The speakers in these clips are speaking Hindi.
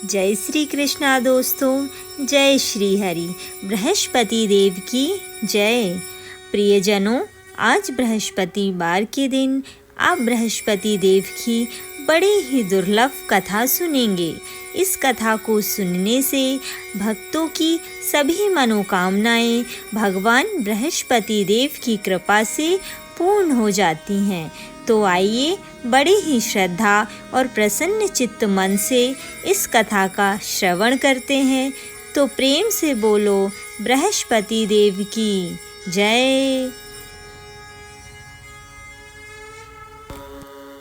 जय श्री कृष्णा दोस्तों, जय श्री हरि। बृहस्पति देव की जय। प्रियजनों, आज बृहस्पतिवार के दिन आप बृहस्पति देव की बड़ी ही दुर्लभ कथा सुनेंगे। इस कथा को सुनने से भक्तों की सभी मनोकामनाएं भगवान बृहस्पति देव की कृपा से पूर्ण हो जाती हैं। तो आइए बड़ी ही श्रद्धा और प्रसन्न चित्त मन से इस कथा का श्रवण करते हैं। तो प्रेम से बोलो बृहस्पति देव की जय।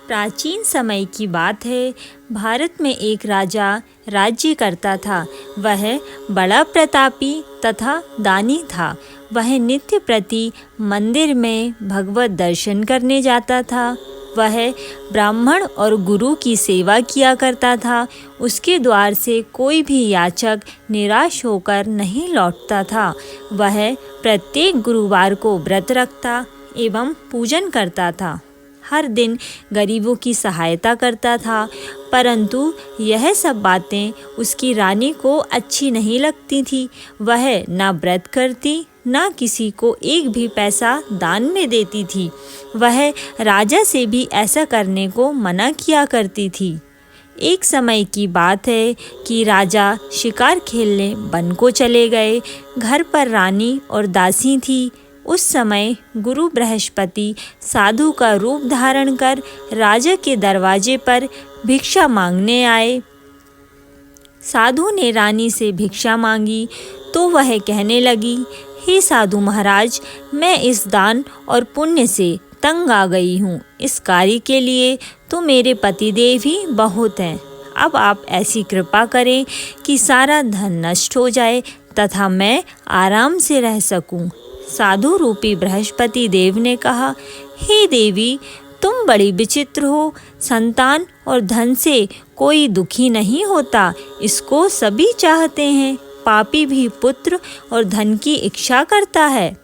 प्राचीन समय की बात है। भारत में एक राजा राज्य करता था। वह बड़ा प्रतापी तथा दानी था। वह नित्य प्रति मंदिर में भगवत दर्शन करने जाता था। वह ब्राह्मण और गुरु की सेवा किया करता था। उसके द्वार से कोई भी याचक निराश होकर नहीं लौटता था। वह प्रत्येक गुरुवार को व्रत रखता एवं पूजन करता था। हर दिन गरीबों की सहायता करता था। परंतु यह सब बातें उसकी रानी को अच्छी नहीं लगती थी। वह ना व्रत करती, ना किसी को एक भी पैसा दान में देती थी। वह राजा से भी ऐसा करने को मना किया करती थी। एक समय की बात है कि राजा शिकार खेलने वन को चले गए। घर पर रानी और दासी थी। उस समय गुरु बृहस्पति साधु का रूप धारण कर राजा के दरवाजे पर भिक्षा मांगने आए। साधु ने रानी से भिक्षा मांगी तो वह कहने लगी, हे साधु महाराज, मैं इस दान और पुण्य से तंग आ गई हूँ। इस कार्य के लिए तो मेरे पतिदेव ही बहुत हैं। अब आप ऐसी कृपा करें कि सारा धन नष्ट हो जाए तथा मैं आराम से रह सकूं। साधु रूपी बृहस्पति देव ने कहा, हे देवी, तुम बड़ी विचित्र हो। संतान और धन से कोई दुखी नहीं होता, इसको सभी चाहते हैं। पापी भी पुत्र और धन की इच्छा करता है।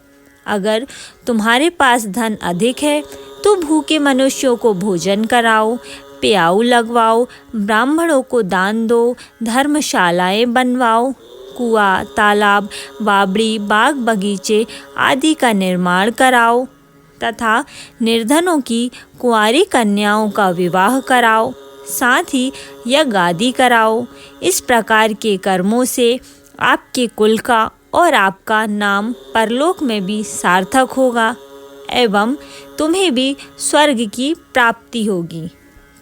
अगर तुम्हारे पास धन अधिक है तो भूखे मनुष्यों को भोजन कराओ, प्याऊ लगवाओ, ब्राह्मणों को दान दो, धर्मशालाएं बनवाओ, कुआं, तालाब, बावड़ी, बाग बगीचे आदि का निर्माण कराओ तथा निर्धनों की कुंवारी कन्याओं का विवाह कराओ। साथ ही यज्ञ आदि कराओ। इस प्रकार के कर्मों से आपके कुल का और आपका नाम परलोक में भी सार्थक होगा एवं तुम्हें भी स्वर्ग की प्राप्ति होगी।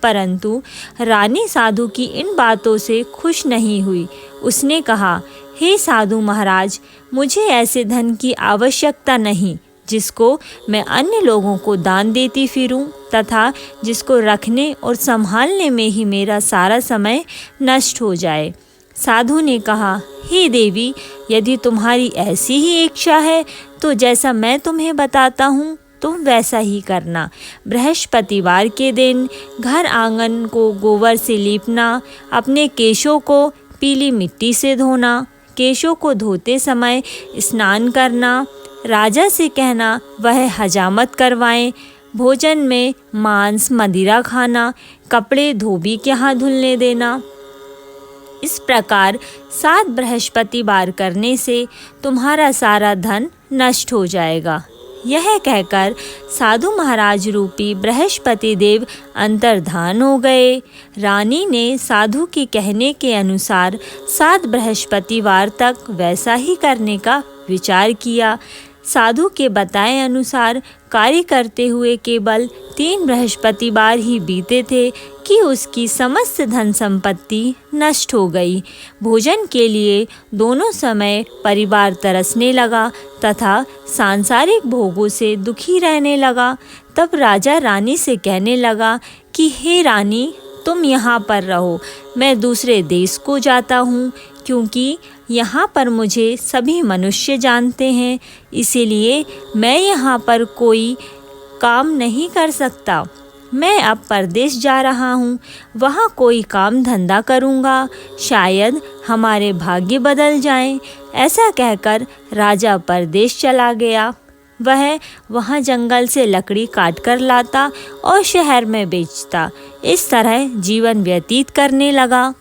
परंतु रानी साधु की इन बातों से खुश नहीं हुई। उसने कहा, हे साधु महाराज, मुझे ऐसे धन की आवश्यकता नहीं जिसको मैं अन्य लोगों को दान देती फिरूं तथा जिसको रखने और संभालने में ही मेरा सारा समय नष्ट हो जाए। साधु ने कहा, हे देवी, यदि तुम्हारी ऐसी ही इच्छा है तो जैसा मैं तुम्हें बताता हूँ तुम वैसा ही करना। बृहस्पतिवार के दिन घर आंगन को गोबर से लीपना, अपने केशों को पीली मिट्टी से धोना, केशों को धोते समय स्नान करना, राजा से कहना वह हजामत करवाएं, भोजन में मांस मदिरा खाना, कपड़े धोबी के हाथ धुलने देना। इस प्रकार 7 बृहस्पतिवार करने से तुम्हारा सारा धन नष्ट हो जाएगा। यह कहकर साधु महाराज रूपी बृहस्पति देव अंतर्धान हो गए। रानी ने साधु के कहने के अनुसार 7 बृहस्पतिवार तक वैसा ही करने का विचार किया। साधु के बताए अनुसार कार्य करते हुए केवल 3 बृहस्पतिवार ही बीते थे कि उसकी समस्त धन संपत्ति नष्ट हो गई। भोजन के लिए दोनों समय परिवार तरसने लगा तथा सांसारिक भोगों से दुखी रहने लगा। तब राजा रानी से कहने लगा कि हे रानी, तुम यहाँ पर रहो, मैं दूसरे देश को जाता हूँ, क्योंकि यहाँ पर मुझे सभी मनुष्य जानते हैं, इसीलिए मैं यहाँ पर कोई काम नहीं कर सकता। मैं अब परदेश जा रहा हूँ, वहाँ कोई काम धंधा करूँगा, शायद हमारे भाग्य बदल जाएं। ऐसा कहकर राजा परदेश चला गया। वह वहाँ जंगल से लकड़ी काट कर लाता और शहर में बेचता। इस तरह जीवन व्यतीत करने लगा।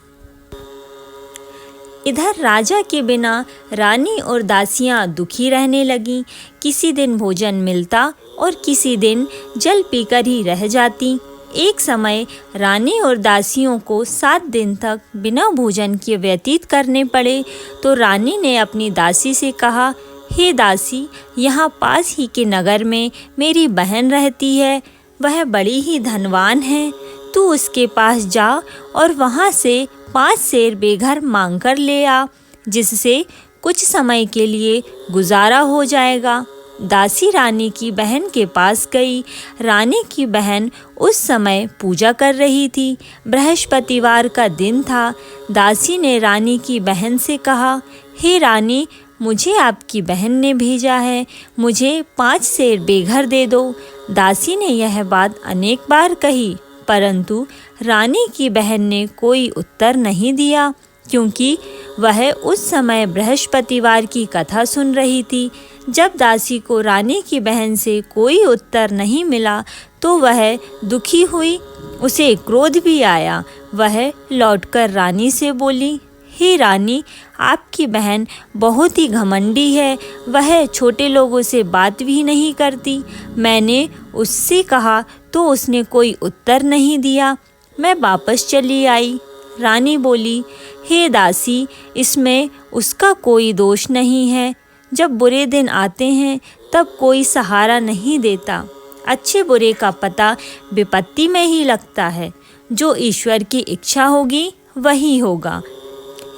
इधर राजा के बिना रानी और दासियां दुखी रहने लगीं। किसी दिन भोजन मिलता और किसी दिन जल पीकर ही रह जाती। एक समय रानी और दासियों को 7 दिन तक बिना भोजन के व्यतीत करने पड़े। तो रानी ने अपनी दासी से कहा, हे दासी, यहाँ पास ही के नगर में मेरी बहन रहती है। वह बड़ी ही धनवान है। तू उसके पास जा और वहाँ से 5 सेर बेघर मांग कर ले आ, जिससे कुछ समय के लिए गुजारा हो जाएगा। दासी रानी की बहन के पास गई। रानी की बहन उस समय पूजा कर रही थी। बृहस्पतिवार का दिन था। दासी ने रानी की बहन से कहा, हे रानी, मुझे आपकी बहन ने भेजा है, मुझे 5 सेर बेघर दे दो। दासी ने यह बात अनेक बार कही, परंतु रानी की बहन ने कोई उत्तर नहीं दिया, क्योंकि वह उस समय बृहस्पतिवार की कथा सुन रही थी। जब दासी को रानी की बहन से कोई उत्तर नहीं मिला तो वह दुखी हुई। उसे क्रोध भी आया। वह लौटकर रानी से बोली, हे रानी, आपकी बहन बहुत ही घमंडी है। वह छोटे लोगों से बात भी नहीं करती। मैंने उससे कहा तो उसने कोई उत्तर नहीं दिया। मैं वापस चली आई। रानी बोली, हे दासी, इसमें उसका कोई दोष नहीं है। जब बुरे दिन आते हैं तब कोई सहारा नहीं देता। अच्छे बुरे का पता विपत्ति में ही लगता है। जो ईश्वर की इच्छा होगी वही होगा।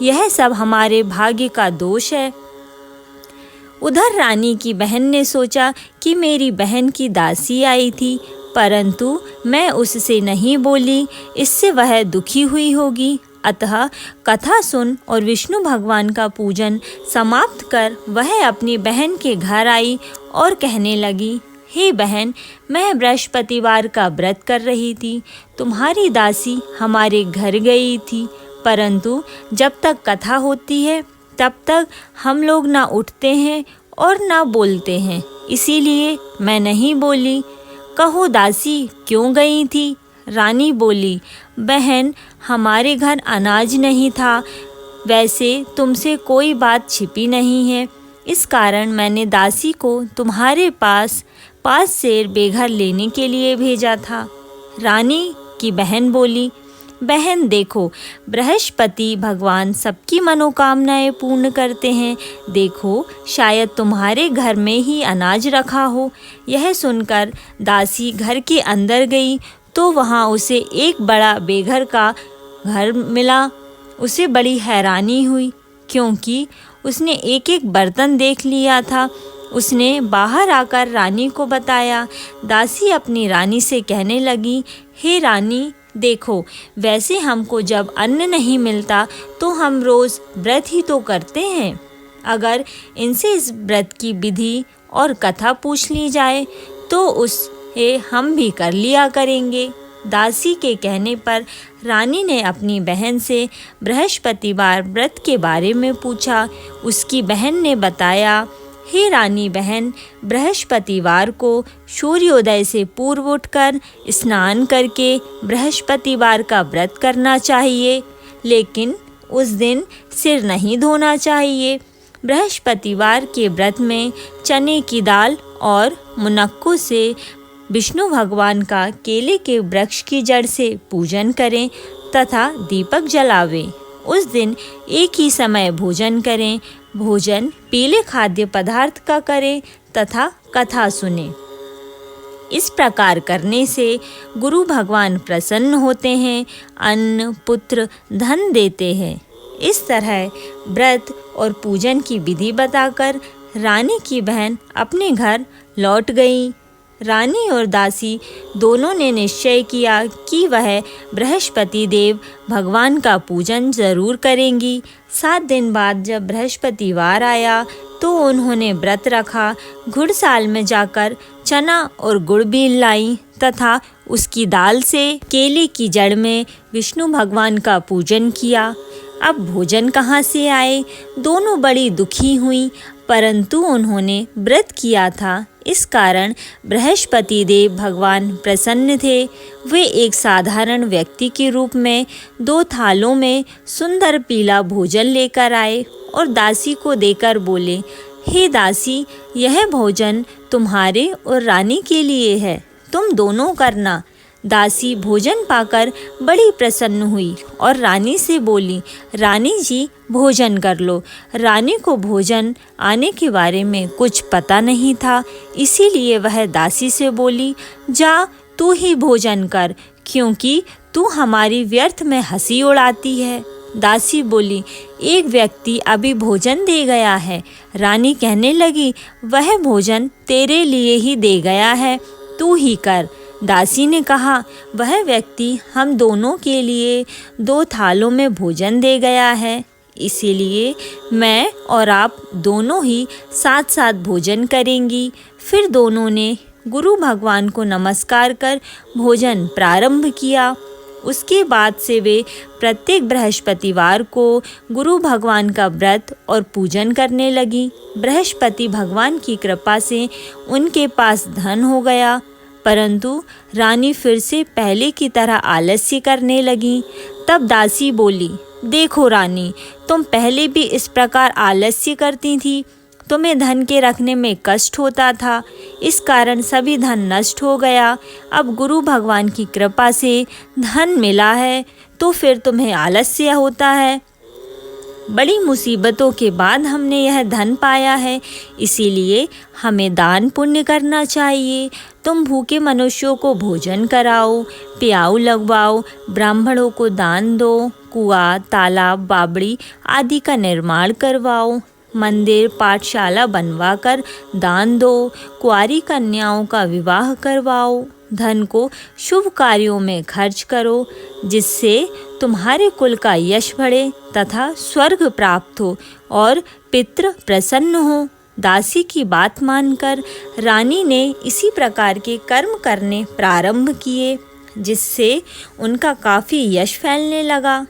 यह सब हमारे भाग्य का दोष है। उधर रानी की बहन ने सोचा कि मेरी बहन की दासी आई थी, परंतु मैं उससे नहीं बोली, इससे वह दुखी हुई होगी। अतः कथा सुन और विष्णु भगवान का पूजन समाप्त कर वह अपनी बहन के घर आई और कहने लगी, हे बहन, मैं बृहस्पतिवार का व्रत कर रही थी। तुम्हारी दासी हमारे घर गई थी, परंतु जब तक कथा होती है तब तक हम लोग ना उठते हैं और ना बोलते हैं, इसीलिए मैं नहीं बोली। कहो दासी, क्यों गई थी? रानी बोली, बहन, हमारे घर अनाज नहीं था। वैसे तुमसे कोई बात छिपी नहीं है, इस कारण मैंने दासी को तुम्हारे पास 5 सेर बेघर लेने के लिए भेजा था। रानी की बहन बोली, बहन देखो, बृहस्पति भगवान सबकी मनोकामनाएं पूर्ण करते हैं। देखो, शायद तुम्हारे घर में ही अनाज रखा हो। यह सुनकर दासी घर के अंदर गई तो वहाँ उसे एक बड़ा बेघर का घर मिला। उसे बड़ी हैरानी हुई, क्योंकि उसने एक एक बर्तन देख लिया था। उसने बाहर आकर रानी को बताया। दासी अपनी रानी से कहने लगी, हे रानी, देखो, वैसे हमको जब अन्न नहीं मिलता तो हम रोज़ व्रत ही तो करते हैं। अगर इनसे इस व्रत की विधि और कथा पूछ ली जाए तो उसे हम भी कर लिया करेंगे। दासी के कहने पर रानी ने अपनी बहन से बृहस्पतिवार व्रत के बारे में पूछा। उसकी बहन ने बताया, हे रानी बहन, बृहस्पतिवार को सूर्योदय से पूर्व उठकर स्नान करके बृहस्पतिवार का व्रत करना चाहिए, लेकिन उस दिन सिर नहीं धोना चाहिए। बृहस्पतिवार के व्रत में चने की दाल और मुनक्कों से विष्णु भगवान का केले के वृक्ष की जड़ से पूजन करें तथा दीपक जलावें। उस दिन एक ही समय भोजन करें। भोजन पीले खाद्य पदार्थ का करें तथा कथा सुने। इस प्रकार करने से गुरु भगवान प्रसन्न होते हैं, अन्न, पुत्र, धन देते हैं। इस तरह व्रत और पूजन की विधि बताकर रानी की बहन अपने घर लौट गई। रानी और दासी दोनों ने निश्चय किया कि वह बृहस्पति देव भगवान का पूजन जरूर करेंगी। 7 दिन बाद जब बृहस्पतिवार आया तो उन्होंने व्रत रखा। घुड़साल में जाकर चना और गुड़ बीन लाई तथा उसकी दाल से केले की जड़ में विष्णु भगवान का पूजन किया। अब भोजन कहाँ से आए? दोनों बड़ी दुखी हुई, परंतु उन्होंने व्रत किया था, इस कारण बृहस्पति देव भगवान प्रसन्न थे। वे एक साधारण व्यक्ति के रूप में 2 थालों में सुंदर पीला भोजन लेकर आए और दासी को देकर बोले, हे दासी, यह भोजन तुम्हारे और रानी के लिए है, तुम दोनों करना। दासी भोजन पाकर बड़ी प्रसन्न हुई और रानी से बोली, रानी जी भोजन कर लो। रानी को भोजन आने के बारे में कुछ पता नहीं था, इसीलिए वह दासी से बोली, जा तू ही भोजन कर, क्योंकि तू हमारी व्यर्थ में हंसी उड़ाती है। दासी बोली, एक व्यक्ति अभी भोजन दे गया है। रानी कहने लगी, वह भोजन तेरे लिए ही दे गया है, तू ही कर। दासी ने कहा, वह व्यक्ति हम दोनों के लिए 2 थालों में भोजन दे गया है, इसीलिए मैं और आप दोनों ही साथ साथ भोजन करेंगी। फिर दोनों ने गुरु भगवान को नमस्कार कर भोजन प्रारंभ किया। उसके बाद से वे प्रत्येक बृहस्पतिवार को गुरु भगवान का व्रत और पूजन करने लगी। बृहस्पति भगवान की कृपा से उनके पास धन हो गया, परंतु रानी फिर से पहले की तरह आलस्य करने लगी। तब दासी बोली, देखो रानी, तुम पहले भी इस प्रकार आलस्य करती थी, तुम्हें धन के रखने में कष्ट होता था, इस कारण सभी धन नष्ट हो गया। अब गुरु भगवान की कृपा से धन मिला है तो फिर तुम्हें आलस्य होता है। बड़ी मुसीबतों के बाद हमने यह धन पाया है, इसीलिए हमें दान पुण्य करना चाहिए। तुम भूखे मनुष्यों को भोजन कराओ, प्याऊ लगवाओ, ब्राह्मणों को दान दो, कुआं, तालाब, बावड़ी आदि का निर्माण करवाओ, मंदिर, पाठशाला बनवाकर दान दो, कुंवारी कन्याओं का विवाह करवाओ, धन को शुभ कार्यों में खर्च करो, जिससे तुम्हारे कुल का यश बढ़े तथा स्वर्ग प्राप्त हो और पितृ प्रसन्न हो। दासी की बात मानकर रानी ने इसी प्रकार के कर्म करने प्रारंभ किए, जिससे उनका काफ़ी यश फैलने लगा।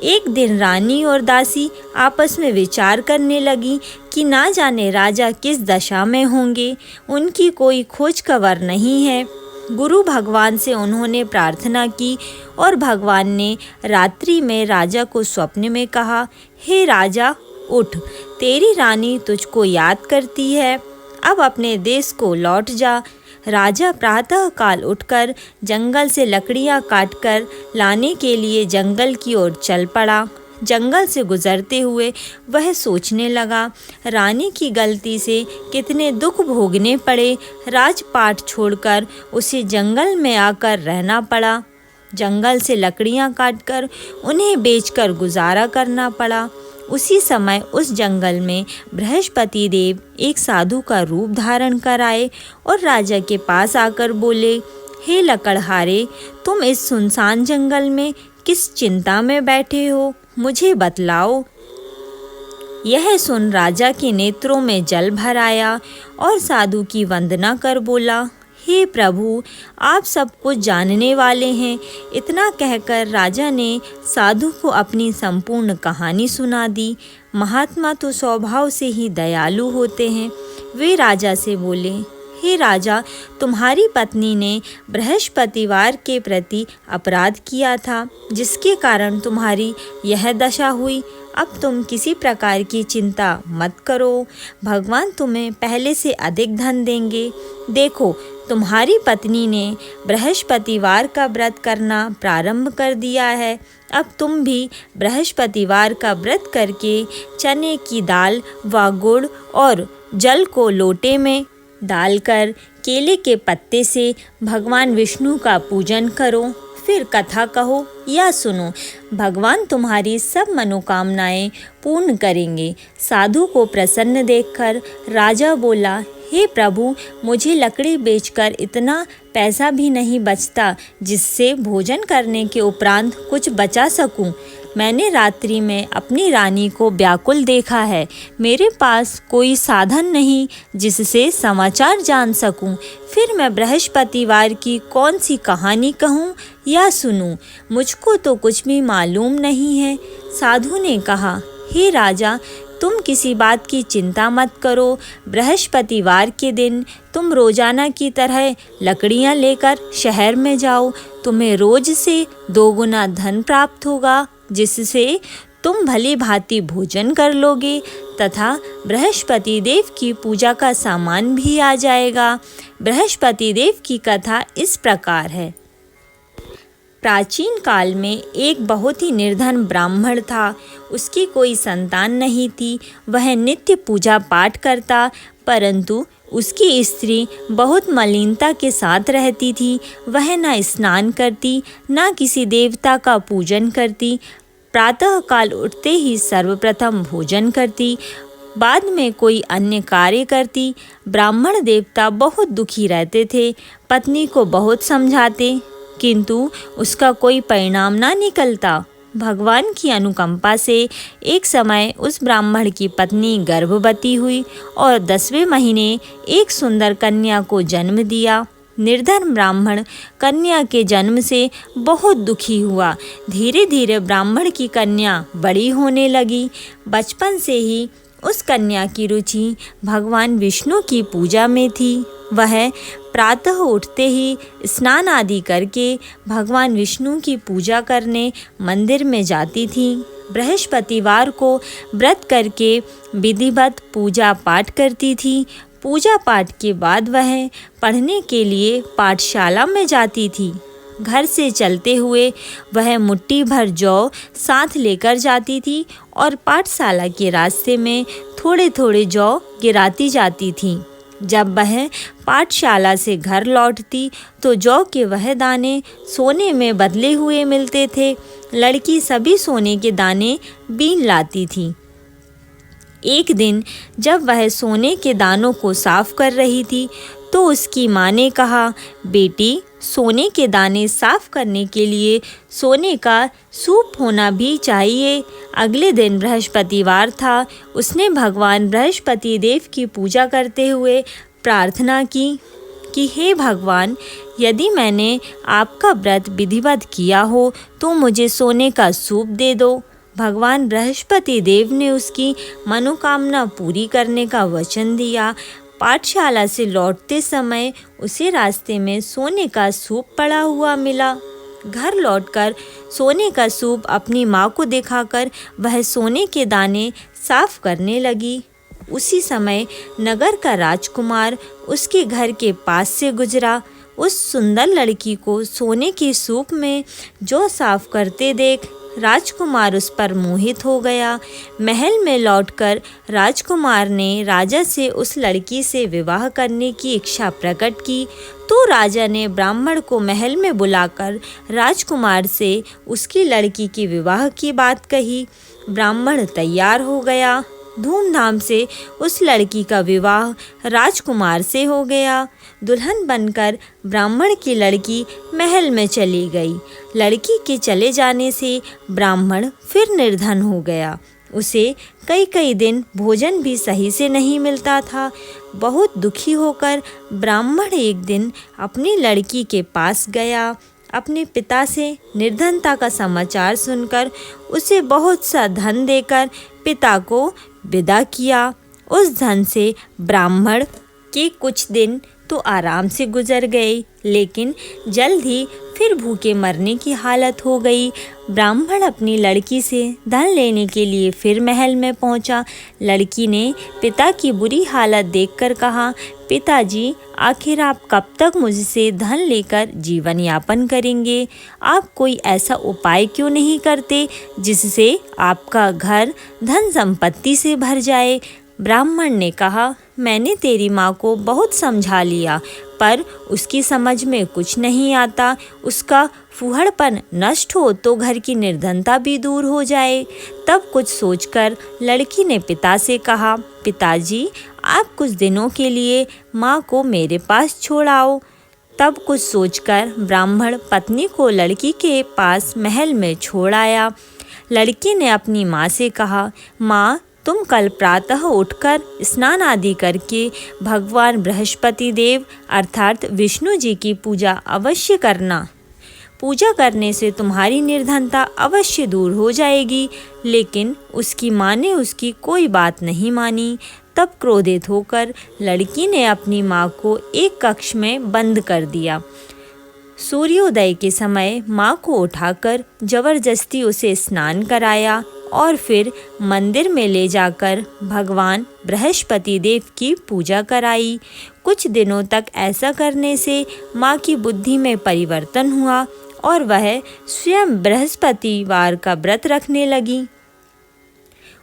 एक दिन रानी और दासी आपस में विचार करने लगी कि ना जाने राजा किस दशा में होंगे, उनकी कोई खोज खबर नहीं है। गुरु भगवान से उन्होंने प्रार्थना की और भगवान ने रात्रि में राजा को स्वप्न में कहा, हे राजा उठ, तेरी रानी तुझको याद करती है, अब अपने देश को लौट जा। राजा प्रातः काल उठकर जंगल से लकड़ियां काटकर लाने के लिए जंगल की ओर चल पड़ा। जंगल से गुजरते हुए वह सोचने लगा, रानी की गलती से कितने दुख भोगने पड़े। राजपाट छोड़कर उसे जंगल में आकर रहना पड़ा। जंगल से लकड़ियां काटकर उन्हें बेचकर गुजारा करना पड़ा। उसी समय उस जंगल में बृहस्पति देव एक साधु का रूप धारण कर आए और राजा के पास आकर बोले, हे लकड़हारे, तुम इस सुनसान जंगल में किस चिंता में बैठे हो, मुझे बतलाओ। यह सुन राजा के नेत्रों में जल भर आया और साधु की वंदना कर बोला, हे प्रभु, आप सब कुछ जानने वाले हैं। इतना कहकर राजा ने साधु को अपनी संपूर्ण कहानी सुना दी। महात्मा तो स्वभाव से ही दयालु होते हैं। वे राजा से बोले, हे राजा, तुम्हारी पत्नी ने बृहस्पतिवार के प्रति अपराध किया था, जिसके कारण तुम्हारी यह दशा हुई। अब तुम किसी प्रकार की चिंता मत करो, भगवान तुम्हें पहले से अधिक धन देंगे। देखो, तुम्हारी पत्नी ने बृहस्पतिवार का व्रत करना प्रारंभ कर दिया है। अब तुम भी बृहस्पतिवार का व्रत करके चने की दाल व गुड़ और जल को लोटे में डालकर केले के पत्ते से भगवान विष्णु का पूजन करो। फिर कथा कहो या सुनो, भगवान तुम्हारी सब मनोकामनाएं पूर्ण करेंगे। साधु को प्रसन्न देखकर राजा बोला, हे प्रभु, मुझे लकड़ी बेचकर इतना पैसा भी नहीं बचता जिससे भोजन करने के उपरांत कुछ बचा सकूं। मैंने रात्रि में अपनी रानी को व्याकुल देखा है। मेरे पास कोई साधन नहीं जिससे समाचार जान सकूं। फिर मैं बृहस्पतिवार की कौन सी कहानी कहूं या सुनूं? मुझको तो कुछ भी मालूम नहीं है। साधु ने कहा, हे राजा, तुम किसी बात की चिंता मत करो। बृहस्पतिवार के दिन तुम रोजाना की तरह लकड़ियां लेकर शहर में जाओ। तुम्हें रोज से 2 गुना धन प्राप्त होगा, जिससे तुम भली भांति भोजन कर लोगे तथा बृहस्पति देव की पूजा का सामान भी आ जाएगा। बृहस्पति देव की कथा इस प्रकार है। प्राचीन काल में एक बहुत ही निर्धन ब्राह्मण था। उसकी कोई संतान नहीं थी। वह नित्य पूजा पाठ करता, परंतु उसकी स्त्री बहुत मलिनता के साथ रहती थी। वह न स्नान करती, न किसी देवता का पूजन करती। प्रातः काल उठते ही सर्वप्रथम भोजन करती, बाद में कोई अन्य कार्य करती। ब्राह्मण देवता बहुत दुखी रहते थे। पत्नी को बहुत समझाते, किंतु उसका कोई परिणाम ना निकलता। भगवान की अनुकंपा से एक समय उस ब्राह्मण की पत्नी गर्भवती हुई और 10वें महीने एक सुंदर कन्या को जन्म दिया। निर्धन ब्राह्मण कन्या के जन्म से बहुत दुखी हुआ। धीरे धीरे ब्राह्मण की कन्या बड़ी होने लगी। बचपन से ही उस कन्या की रुचि भगवान विष्णु की पूजा में थी। वह प्रातः उठते ही स्नान आदि करके भगवान विष्णु की पूजा करने मंदिर में जाती थी। बृहस्पतिवार को व्रत करके विधिवत पूजा पाठ करती थी। पूजा पाठ के बाद वह पढ़ने के लिए पाठशाला में जाती थी। घर से चलते हुए वह मुट्ठी भर जौ साथ लेकर जाती थी और पाठशाला के रास्ते में थोड़े थोड़े जौ गिराती जाती थी। जब वह पाठशाला से घर लौटती तो जौ के वह दाने सोने में बदले हुए मिलते थे। लड़की सभी सोने के दाने बीन लाती थी। एक दिन जब वह सोने के दानों को साफ कर रही थी तो उसकी माँ ने कहा, बेटी, सोने के दाने साफ करने के लिए सोने का सूप होना भी चाहिए। अगले दिन बृहस्पतिवार था। उसने भगवान बृहस्पति देव की पूजा करते हुए प्रार्थना की कि हे भगवान, यदि मैंने आपका व्रत विधिवत किया हो तो मुझे सोने का सूप दे दो। भगवान बृहस्पति देव ने उसकी मनोकामना पूरी करने का वचन दिया। पाठशाला से लौटते समय उसे रास्ते में सोने का सूप पड़ा हुआ मिला। घर लौटकर सोने का सूप अपनी माँ को दिखाकर वह सोने के दाने साफ करने लगी। उसी समय नगर का राजकुमार उसके घर के पास से गुजरा। उस सुंदर लड़की को सोने के सूप में जौ साफ करते देख राजकुमार उस पर मोहित हो गया। महल में लौटकर राजकुमार ने राजा से उस लड़की से विवाह करने की इच्छा प्रकट की। तो राजा ने ब्राह्मण को महल में बुलाकर राजकुमार से उसकी लड़की की विवाह की बात कही। ब्राह्मण तैयार हो गया। धूमधाम से उस लड़की का विवाह राजकुमार से हो गया। दुल्हन बनकर ब्राह्मण की लड़की महल में चली गई। लड़की के चले जाने से ब्राह्मण फिर निर्धन हो गया। उसे कई कई दिन भोजन भी सही से नहीं मिलता था। बहुत दुखी होकर ब्राह्मण एक दिन अपनी लड़की के पास गया। अपने पिता से निर्धनता का समाचार सुनकर उसे बहुत सा धन देकर पिता को विदा किया। उस धन से ब्राह्मण के कुछ दिन तो आराम से गुजर गए, लेकिन जल्द ही फिर भूखे मरने की हालत हो गई। ब्राह्मण अपनी लड़की से धन लेने के लिए फिर महल में पहुंचा। लड़की ने पिता की बुरी हालत देखकर कहा, पिताजी, आखिर आप कब तक मुझसे धन लेकर जीवन यापन करेंगे? आप कोई ऐसा उपाय क्यों नहीं करते जिससे आपका घर धन संपत्ति से भर जाए? ब्राह्मण ने कहा, मैंने तेरी माँ को बहुत समझा लिया, पर उसकी समझ में कुछ नहीं आता। उसका फूहड़पन नष्ट हो तो घर की निर्धनता भी दूर हो जाए। तब कुछ सोचकर लड़की ने पिता से कहा, पिताजी, आप कुछ दिनों के लिए माँ को मेरे पास छोड़ आओ। तब कुछ सोचकर ब्राह्मण पत्नी को लड़की के पास महल में छोड़ आया। लड़की ने अपनी माँ से कहा, माँ, तुम कल प्रातः उठकर स्नान आदि करके भगवान बृहस्पति देव अर्थात विष्णु जी की पूजा अवश्य करना। पूजा करने से तुम्हारी निर्धनता अवश्य दूर हो जाएगी। लेकिन उसकी माँ ने उसकी कोई बात नहीं मानी। तब क्रोधित होकर लड़की ने अपनी माँ को एक कक्ष में बंद कर दिया। सूर्योदय के समय माँ को उठाकर जबरदस्ती उसे स्नान कराया और फिर मंदिर में ले जाकर भगवान बृहस्पति देव की पूजा कराई। कुछ दिनों तक ऐसा करने से माँ की बुद्धि में परिवर्तन हुआ और वह स्वयं बृहस्पतिवार का व्रत रखने लगी।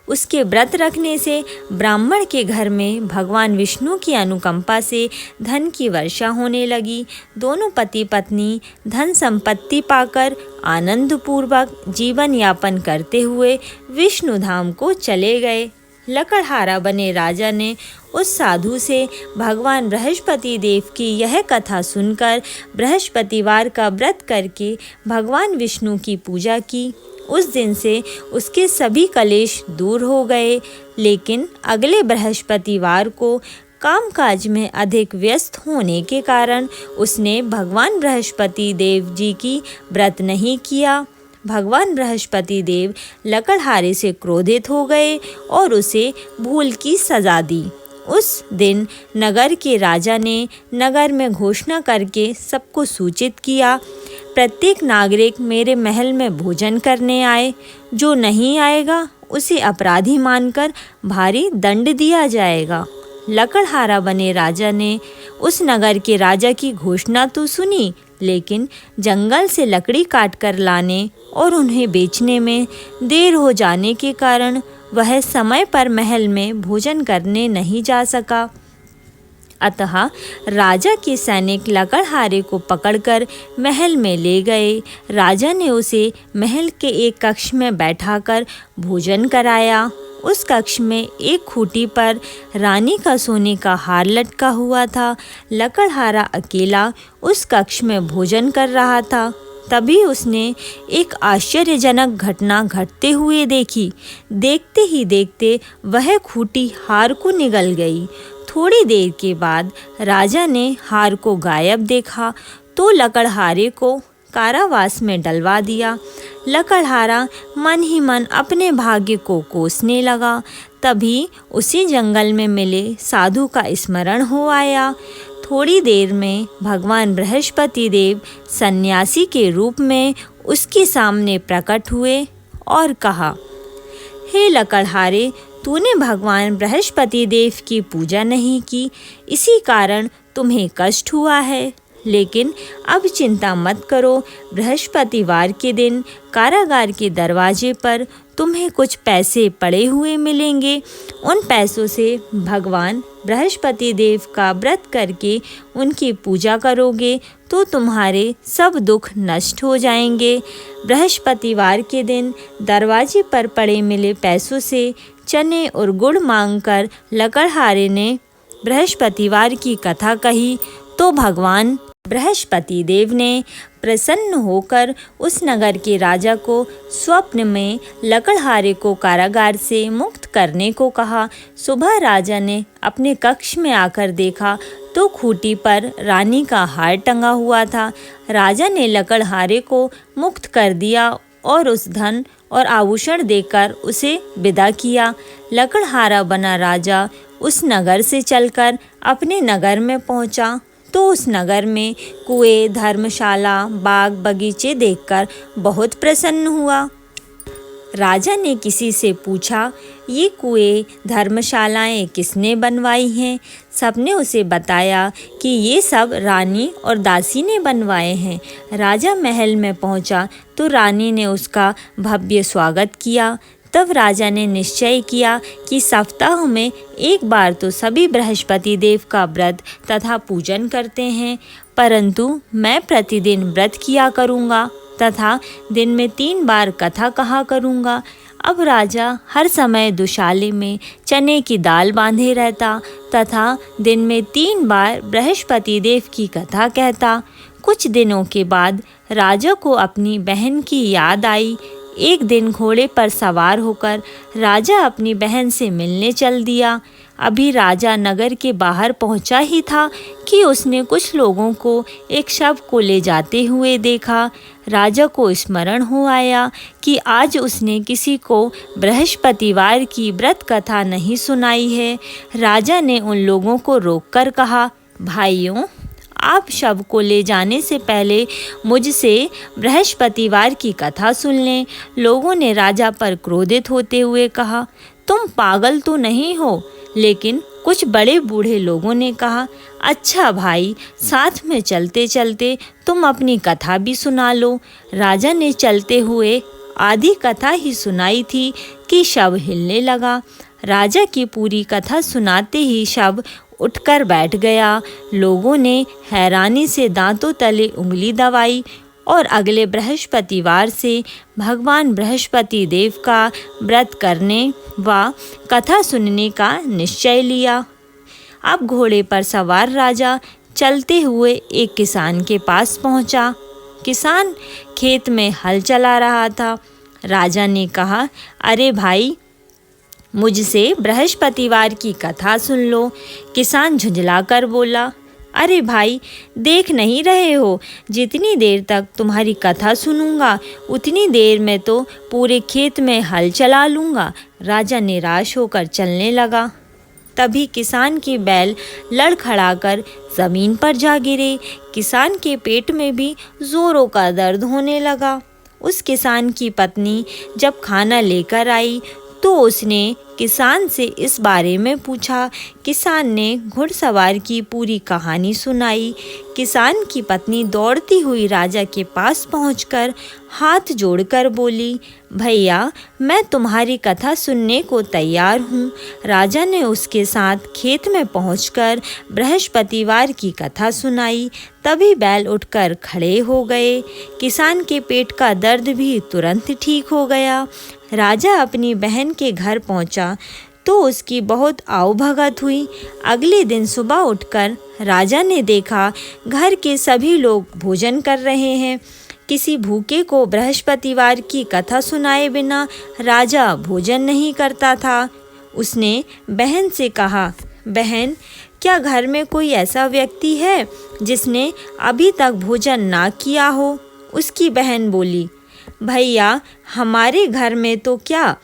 उसके व्रत रखने से ब्राह्मण के घर में भगवान विष्णु की अनुकंपा से धन की वर्षा होने लगी। दोनों पति पत्नी धन संपत्ति पाकर आनंदपूर्वक जीवन यापन करते हुए विष्णु धाम को चले गए। लकड़हारा बने राजा ने उस साधु से भगवान बृहस्पति देव की यह कथा सुनकर बृहस्पतिवार का व्रत करके भगवान विष्णु की पूजा की। उस दिन से उसके सभी कलेश दूर हो गए। लेकिन अगले बृहस्पतिवार को कामकाज में अधिक व्यस्त होने के कारण उसने भगवान बृहस्पति देव जी की व्रत नहीं किया। भगवान बृहस्पति देव लकड़हारे से क्रोधित हो गए और उसे भूल की सजा दी। उस दिन नगर के राजा ने नगर में घोषणा करके सबको सूचित किया, प्रत्येक नागरिक मेरे महल में भोजन करने आए। जो नहीं आएगा उसे अपराधी मानकर भारी दंड दिया जाएगा। लकड़हारा बने राजा ने उस नगर के राजा की घोषणा तो सुनी, लेकिन जंगल से लकड़ी काट कर लाने और उन्हें बेचने में देर हो जाने के कारण वह समय पर महल में भोजन करने नहीं जा सका। अतः राजा के सैनिक लकड़हारे को पकड़कर महल में ले गए। राजा ने उसे महल के एक कक्ष में बैठाकर भोजन कराया। उस कक्ष में एक खूंटी पर रानी का सोने का हार लटका हुआ था। लकड़हारा अकेला उस कक्ष में भोजन कर रहा था। तभी उसने एक आश्चर्यजनक घटना घटते हुए देखी। देखते ही देखते वह खूंटी हार को निगल गई। थोड़ी देर के बाद राजा ने हार को गायब देखा तो लकड़हारे को कारावास में डलवा दिया। लकड़हारा मन ही मन अपने भाग्य को कोसने लगा। तभी उसी जंगल में मिले साधु का स्मरण हो आया। थोड़ी देर में भगवान बृहस्पति देव सन्यासी के रूप में उसके सामने प्रकट हुए और कहा, हे लकड़हारे, तूने भगवान बृहस्पति देव की पूजा नहीं की, इसी कारण तुम्हें कष्ट हुआ है। लेकिन अब चिंता मत करो, बृहस्पतिवार के दिन कारागार के दरवाजे पर तुम्हें कुछ पैसे पड़े हुए मिलेंगे। उन पैसों से भगवान बृहस्पति देव का व्रत करके उनकी पूजा करोगे तो तुम्हारे सब दुख नष्ट हो जाएंगे। बृहस्पतिवार के दिन दरवाजे पर पड़े मिले पैसों से चने और गुड़ मांगकर लकड़हारे ने बृहस्पतिवार की कथा कही तो भगवान बृहस्पति देव ने प्रसन्न होकर उस नगर के राजा को स्वप्न में लकड़हारे को कारागार से मुक्त करने को कहा। सुबह राजा ने अपने कक्ष में आकर देखा तो खूंटी पर रानी का हार टंगा हुआ था। राजा ने लकड़हारे को मुक्त कर दिया और उस धन और आभूषण देकर उसे विदा किया। लकड़हारा बना राजा उस नगर से चलकर अपने नगर में पहुंचा तो उस नगर में कुएं, धर्मशाला, बाग बगीचे देखकर बहुत प्रसन्न हुआ। राजा ने किसी से पूछा, ये कुएं, धर्मशालाएं किसने बनवाई हैं? सबने उसे बताया कि ये सब रानी और दासी ने बनवाए हैं। राजा महल में पहुंचा तो रानी ने उसका भव्य स्वागत किया। तब राजा ने निश्चय किया कि सप्ताह में एक बार तो सभी बृहस्पति देव का व्रत तथा पूजन करते हैं, परंतु मैं प्रतिदिन व्रत किया करूँगा तथा दिन में 3 बार कथा कहा करूँगा। अब राजा हर समय दुशाले में चने की दाल बांधे रहता तथा दिन में 3 बार बृहस्पति देव की कथा कहता। कुछ दिनों के बाद राजा को अपनी बहन की याद आई। एक दिन घोड़े पर सवार होकर राजा अपनी बहन से मिलने चल दिया। अभी राजा नगर के बाहर पहुंचा ही था कि उसने कुछ लोगों को एक शव को ले जाते हुए देखा। राजा को स्मरण हो आया कि आज उसने किसी को बृहस्पतिवार की व्रत कथा नहीं सुनाई है। राजा ने उन लोगों को रोककर कहा, भाइयों, आप शव को ले जाने से पहले मुझसे बृहस्पतिवार की कथा सुन लें। लोगों ने राजा पर क्रोधित होते हुए कहा, तुम पागल तो नहीं हो? लेकिन कुछ बड़े बूढ़े लोगों ने कहा, अच्छा भाई, साथ में चलते चलते तुम अपनी कथा भी सुना लो। राजा ने चलते हुए आधी कथा ही सुनाई थी कि शव हिलने लगा। राजा की पूरी कथा सुनाते ही शव उठकर बैठ गया। लोगों ने हैरानी से दांतों तले उंगली दबाई और अगले बृहस्पतिवार से भगवान बृहस्पति देव का व्रत करने व कथा सुनने का निश्चय लिया। अब घोड़े पर सवार राजा चलते हुए एक किसान के पास पहुंचा। किसान खेत में हल चला रहा था। राजा ने कहा, अरे भाई, मुझसे बृहस्पतिवार की कथा सुन लो। किसान झुंझलाकर बोला, अरे भाई, देख नहीं रहे हो, जितनी देर तक तुम्हारी कथा सुनूंगा उतनी देर में तो पूरे खेत में हल चला लूँगा। राजा निराश होकर चलने लगा। तभी किसान के बैल लड़खड़ाकर ज़मीन पर जा गिरे। किसान के पेट में भी ज़ोरों का दर्द होने लगा। उस किसान की पत्नी जब खाना लेकर आई तो उसने किसान से इस बारे में पूछा। किसान ने घुड़सवार की पूरी कहानी सुनाई। किसान की पत्नी दौड़ती हुई राजा के पास पहुंचकर हाथ जोड़कर बोली, भैया, मैं तुम्हारी कथा सुनने को तैयार हूँ। राजा ने उसके साथ खेत में पहुंचकर बृहस्पतिवार की कथा सुनाई। तभी बैल उठकर खड़े हो गए। किसान के पेट का दर्द भी तुरंत ठीक हो गया। राजा अपनी बहन के घर पहुंचा तो उसकी बहुत आवभगत हुई। अगले दिन सुबह उठकर राजा ने देखा घर के सभी लोग भोजन कर रहे हैं। किसी भूखे को बृहस्पतिवार की कथा सुनाए बिना राजा भोजन नहीं करता था। उसने बहन से कहा, बहन, क्या घर में कोई ऐसा व्यक्ति है जिसने अभी तक भोजन ना किया हो? उसकी बहन बोली, भैया, हमारे घर में तो क्या,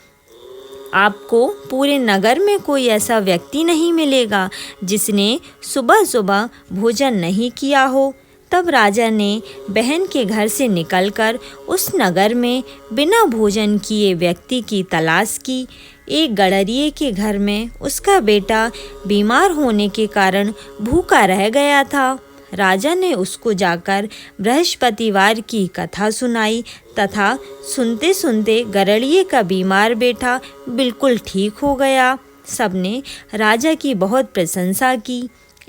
आपको पूरे नगर में कोई ऐसा व्यक्ति नहीं मिलेगा जिसने सुबह सुबह भोजन नहीं किया हो। तब राजा ने बहन के घर से निकलकर उस नगर में बिना भोजन किए व्यक्ति की तलाश की। एक गडरिये के घर में उसका बेटा बीमार होने के कारण भूखा रह गया था। राजा ने उसको जाकर बृहस्पतिवार की कथा सुनाई तथा सुनते सुनते गडरिये का बीमार बेटा बिल्कुल ठीक हो गया। सबने राजा की बहुत प्रशंसा की।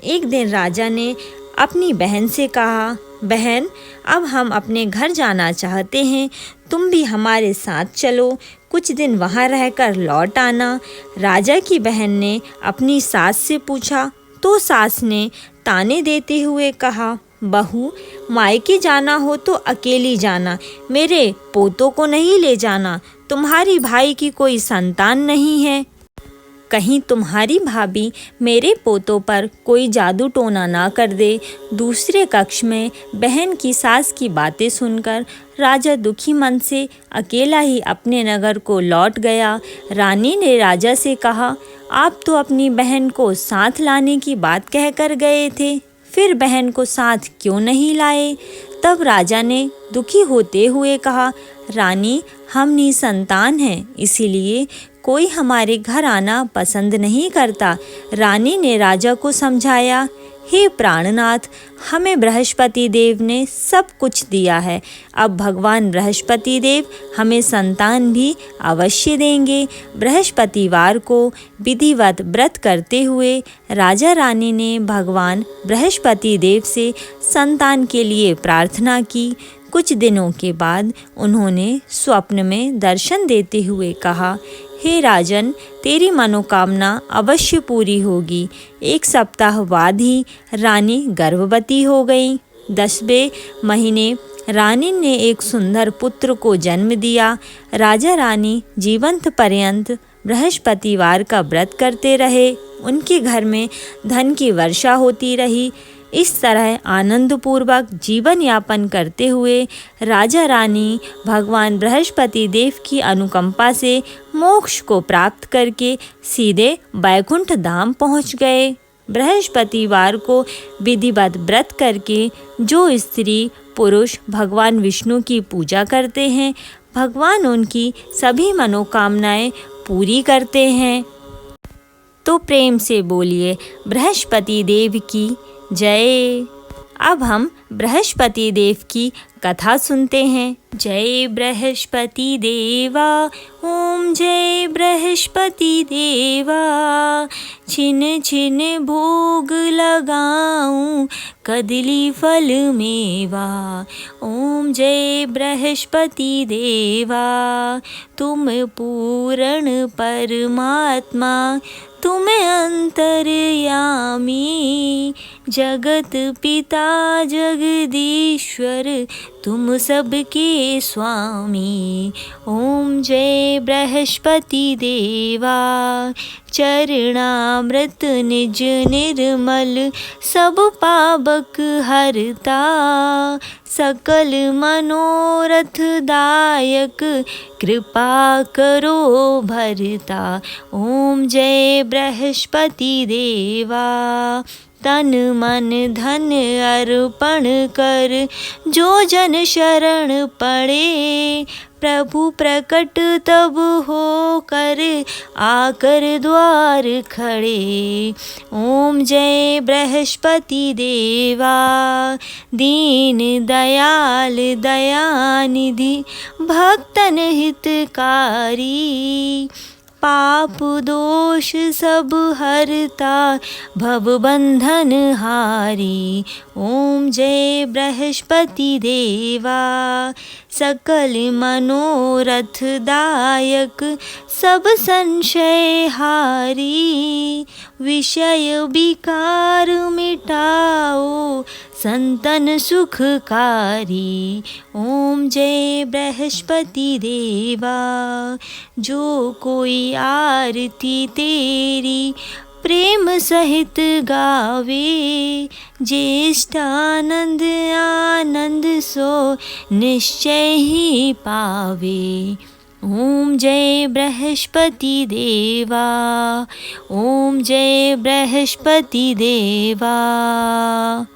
एक दिन राजा ने अपनी बहन से कहा, बहन, अब हम अपने घर जाना चाहते हैं, तुम भी हमारे साथ चलो, कुछ दिन वहाँ रहकर लौट आना। राजा की बहन ने अपनी सास से पूछा तो सास ने ताने देते हुए कहा, बहू, मायके जाना हो तो अकेली जाना, मेरे पोतों को नहीं ले जाना। तुम्हारी भाई की कोई संतान नहीं है, कहीं तुम्हारी भाभी मेरे पोतों पर कोई जादू टोना ना कर दे। दूसरे कक्ष में बहन की सास की बातें सुनकर राजा दुखी मन से अकेला ही अपने नगर को लौट गया। रानी ने राजा से कहा, आप तो अपनी बहन को साथ लाने की बात कहकर गए थे, फिर बहन को साथ क्यों नहीं लाए? तब राजा ने दुखी होते हुए कहा, रानी, हम निसंतान हैं, इसीलिए कोई हमारे घर आना पसंद नहीं करता। रानी ने राजा को समझाया, हे प्राणनाथ, हमें बृहस्पति देव ने सब कुछ दिया है, अब भगवान बृहस्पति देव हमें संतान भी अवश्य देंगे। बृहस्पतिवार को विधिवत व्रत करते हुए राजा रानी ने भगवान बृहस्पति देव से संतान के लिए प्रार्थना की। कुछ दिनों के बाद उन्होंने स्वप्न में दर्शन देते हुए कहा, हे राजन, तेरी मनोकामना अवश्य पूरी होगी। 1 सप्ताह बाद ही रानी गर्भवती हो गई। 10वें महीने रानी ने एक सुंदर पुत्र को जन्म दिया। राजा रानी जीवंत पर्यंत बृहस्पतिवार का व्रत करते रहे। उनके घर में धन की वर्षा होती रही। इस तरह आनंदपूर्वक जीवन यापन करते हुए राजा रानी भगवान बृहस्पति देव की अनुकंपा से मोक्ष को प्राप्त करके सीधे वैकुंठ धाम पहुँच गए। बृहस्पतिवार को विधिवत व्रत करके जो स्त्री पुरुष भगवान विष्णु की पूजा करते हैं, भगवान उनकी सभी मनोकामनाएं पूरी करते हैं। तो प्रेम से बोलिए बृहस्पति देव की जय। अब हम बृहस्पति देव की कथा सुनते हैं। जय बृहस्पति देवा, ओम जय बृहस्पति देवा। छिन छिन भोग लगाऊं कदली फल मेवा। ओम जय बृहस्पति देवा, तुम पूर्ण परमात्मा, तुम अंतर्यामी, जगत पिता जगदीश्वर, तुम सबके स्वामी। ओम जय बृहस्पति देवा, चरणामृत निज निर्मल, सब पावक हरता, सकल मनोरथ दायक, कृपा करो भरता। ओम जय बृहस्पति देवा, तन मन धन अर्पण कर, जो जन शरण पड़े, प्रभु प्रकट तब हो कर, आकर द्वार खड़े। ओम जय बृहस्पति देवा, दीन दयाल दयानिधि, भक्तन हितकारी, पाप दोष सब हरता, भव बंधन हारी। ओम जय बृहस्पति देवा, सकल मनोरथ दायक, सब संशय हारी, विषय विकार मिटाओ, संतन सुखकारी। ओम जय बृहस्पति देवा, जो कोई आरती तेरी प्रेम सहित गावे, ज्येष्ठानंद आनंद सो निश्चय ही पावे। ओम जय बृहस्पति देवा, ओम जय बृहस्पति देवा।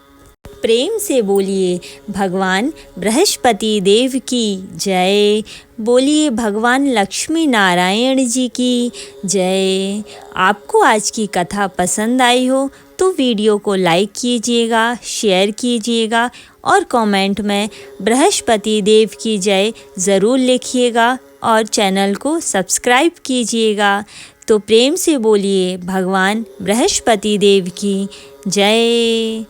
प्रेम से बोलिए भगवान बृहस्पति देव की जय। बोलिए भगवान लक्ष्मी नारायण जी की जय। आपको आज की कथा पसंद आई हो तो वीडियो को लाइक कीजिएगा, शेयर कीजिएगा और कमेंट में बृहस्पति देव की जय ज़रूर लिखिएगा और चैनल को सब्सक्राइब कीजिएगा। तो प्रेम से बोलिए भगवान बृहस्पति देव की जय।